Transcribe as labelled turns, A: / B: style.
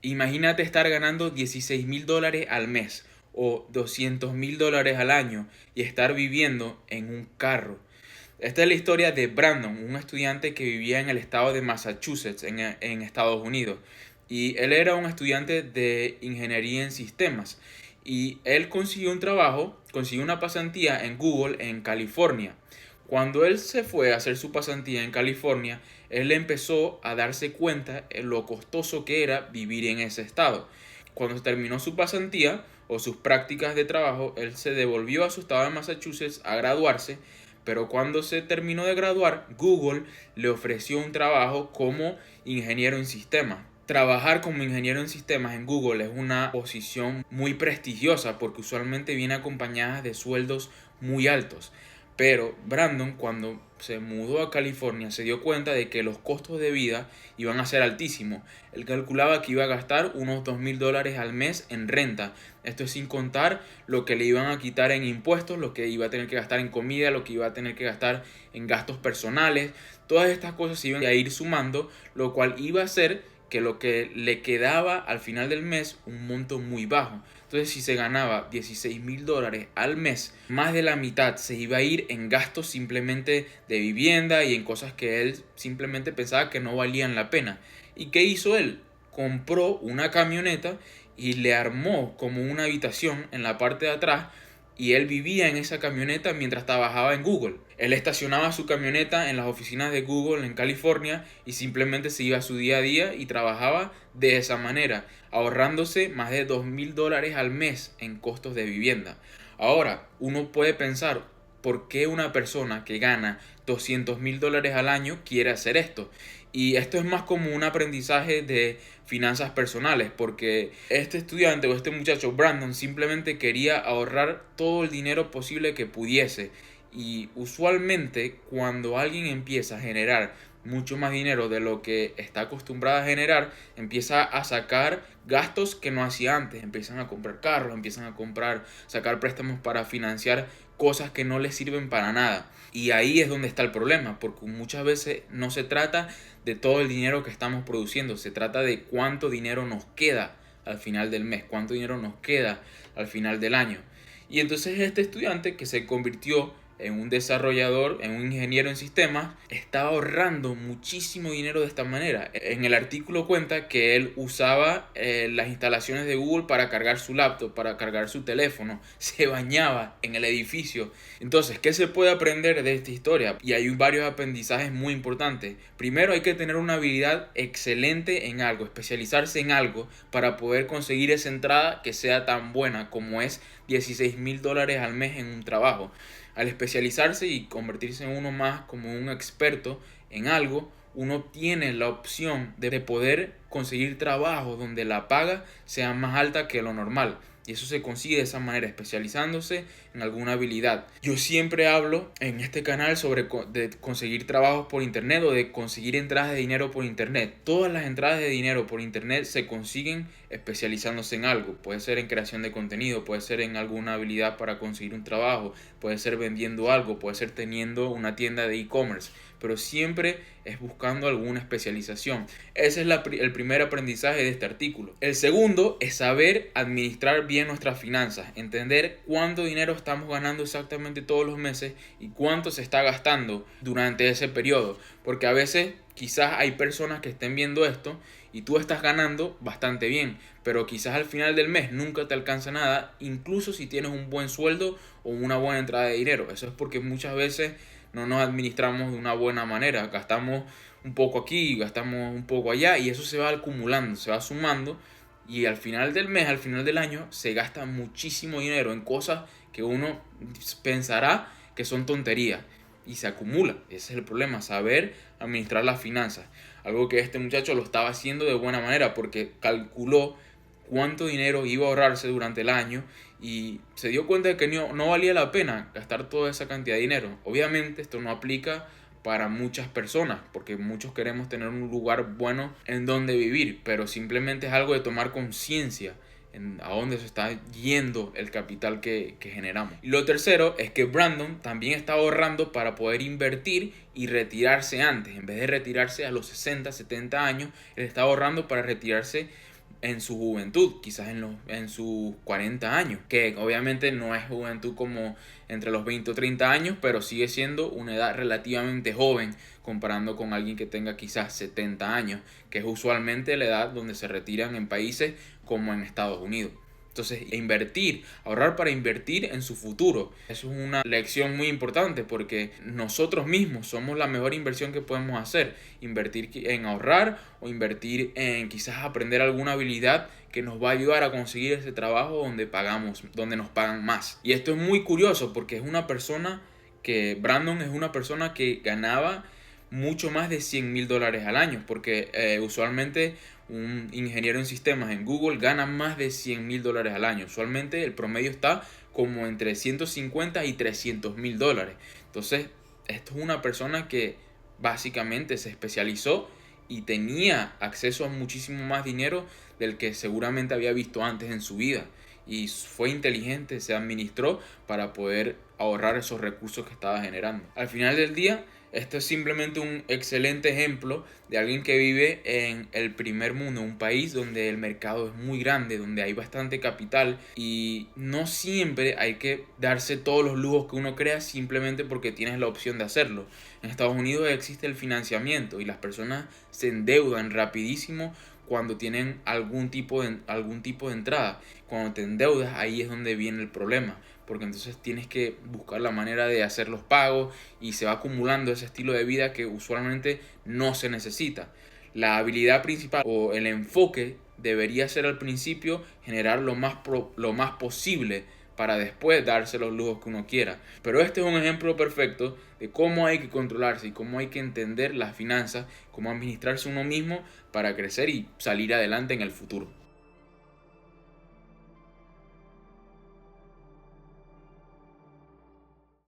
A: Imagínate estar ganando $16,000 al mes o $200,000 al año y estar viviendo en un carro. Esta es la historia de Brandon, un estudiante que vivía en el estado de Massachusetts, en Estados Unidos. Y él era un estudiante de ingeniería en sistemas. Y él consiguió un trabajo, consiguió una pasantía en Google en California. Cuando él se fue a hacer su pasantía en California, él empezó a darse cuenta de lo costoso que era vivir en ese estado. Cuando terminó su pasantía o sus prácticas de trabajo, él se devolvió a su estado de Massachusetts a graduarse, pero cuando se terminó de graduar, Google le ofreció un trabajo como ingeniero en sistemas. Trabajar como ingeniero en sistemas en Google es una posición muy prestigiosa porque usualmente viene acompañada de sueldos muy altos. Pero Brandon, cuando se mudó a California, se dio cuenta de que los costos de vida iban a ser altísimos. Él calculaba que iba a gastar unos $2,000 al mes en renta. Esto es sin contar lo que le iban a quitar en impuestos, lo que iba a tener que gastar en comida, lo que iba a tener que gastar en gastos personales. Todas estas cosas se iban a ir sumando, lo cual iba a hacer que lo que le quedaba al final del mes un monto muy bajo. Entonces, si se ganaba $16,000 al mes, más de la mitad se iba a ir en gastos simplemente de vivienda y en cosas que él simplemente pensaba que no valían la pena. ¿Y qué hizo él? Compró una camioneta y le armó como una habitación en la parte de atrás y él vivía en esa camioneta mientras trabajaba en Google. Él estacionaba su camioneta en las oficinas de Google en California y simplemente se iba a su día a día y trabajaba de esa manera, ahorrándose más de $2,000 al mes en costos de vivienda. Ahora, uno puede pensar, ¿por qué una persona que gana $200,000 al año quiere hacer esto? Y esto es más como un aprendizaje de finanzas personales, porque este estudiante o este muchacho Brandon simplemente quería ahorrar todo el dinero posible que pudiese. Y usualmente cuando alguien empieza a generar mucho más dinero de lo que está acostumbrado a generar, empieza a sacar gastos que no hacía antes. Empiezan a comprar carros, empiezan a sacar préstamos para financiar cosas que no les sirven para nada. Y ahí es donde está el problema, porque muchas veces no se trata de todo el dinero que estamos produciendo, se trata de cuánto dinero nos queda al final del mes, cuánto dinero nos queda al final del año. Y entonces este estudiante que se convirtió en un desarrollador, en un ingeniero en sistemas, estaba ahorrando muchísimo dinero de esta manera. En el artículo cuenta que él usaba las instalaciones de Google para cargar su laptop, para cargar su teléfono, se bañaba en el edificio. Entonces, ¿qué se puede aprender de esta historia? Y hay varios aprendizajes muy importantes. Primero, hay que tener una habilidad excelente en algo, especializarse en algo para poder conseguir esa entrada que sea tan buena como es $16,000 al mes en un trabajo. Al especializarse y convertirse en uno más como un experto en algo, uno tiene la opción de poder conseguir trabajo donde la paga sea más alta que lo normal. Y eso se consigue de esa manera, especializándose en alguna habilidad. Yo siempre hablo en este canal sobre de conseguir trabajos por internet o de conseguir entradas de dinero por internet. Todas las entradas de dinero por internet se consiguen especializándose en algo. Puede ser en creación de contenido, puede ser en alguna habilidad para conseguir un trabajo, puede ser vendiendo algo, puede ser teniendo una tienda de e-commerce, pero siempre es buscando alguna especialización. Ese es el primer aprendizaje de este artículo. El segundo es saber administrar bien nuestras finanzas, entender cuánto dinero estamos ganando exactamente todos los meses y cuánto se está gastando durante ese periodo, porque a veces quizás hay personas que estén viendo esto y tú estás ganando bastante bien, pero quizás al final del mes nunca te alcanza nada, incluso si tienes un buen sueldo o una buena entrada de dinero. Eso es porque muchas veces no nos administramos de una buena manera, gastamos un poco aquí, gastamos un poco allá y eso se va acumulando, se va sumando y al final del mes, al final del año se gasta muchísimo dinero en cosas que uno pensará que son tonterías y se acumula. Ese es el problema, saber administrar las finanzas. Algo que este muchacho lo estaba haciendo de buena manera porque calculó cuánto dinero iba a ahorrarse durante el año y se dio cuenta de que no valía la pena gastar toda esa cantidad de dinero. Obviamente esto no aplica para muchas personas porque muchos queremos tener un lugar bueno en donde vivir, pero simplemente es algo de tomar conciencia en a dónde se está yendo el capital que generamos. Y lo tercero es que Brandon también está ahorrando para poder invertir y retirarse antes. En vez de retirarse a los 60, 70 años, él está ahorrando para retirarse en su juventud, quizás en sus 40 años, que obviamente no es juventud como entre los 20 o 30 años, pero sigue siendo una edad relativamente joven comparando con alguien que tenga quizás 70 años, que es usualmente la edad donde se retiran en países como en Estados Unidos. Entonces, ahorrar para invertir en su futuro. Eso es una lección muy importante porque nosotros mismos somos la mejor inversión que podemos hacer. Invertir en ahorrar o invertir en quizás aprender alguna habilidad que nos va a ayudar a conseguir ese trabajo donde nos pagan más. Y esto es muy curioso porque Brandon es una persona que ganaba mucho más de $100,000 al año, porque usualmente un ingeniero en sistemas en Google gana más de $100,000 al año. Usualmente el promedio está como entre 150 y $300,000. Entonces, esto es una persona que básicamente se especializó y tenía acceso a muchísimo más dinero del que seguramente había visto antes en su vida. Y fue inteligente, se administró para poder ahorrar esos recursos que estaba generando. Al final del día, esto es simplemente un excelente ejemplo de alguien que vive en el primer mundo, un país donde el mercado es muy grande, donde hay bastante capital y no siempre hay que darse todos los lujos que uno crea simplemente porque tienes la opción de hacerlo. En Estados Unidos existe el financiamiento y las personas se endeudan rapidísimo cuando tienen algún tipo de entrada. Cuando te endeudas, ahí es donde viene el problema, porque entonces tienes que buscar la manera de hacer los pagos y se va acumulando ese estilo de vida que usualmente no se necesita. La habilidad principal o el enfoque debería ser al principio generar lo más posible para después darse los lujos que uno quiera. Pero este es un ejemplo perfecto de cómo hay que controlarse y cómo hay que entender las finanzas, cómo administrarse uno mismo para crecer y salir adelante en el futuro.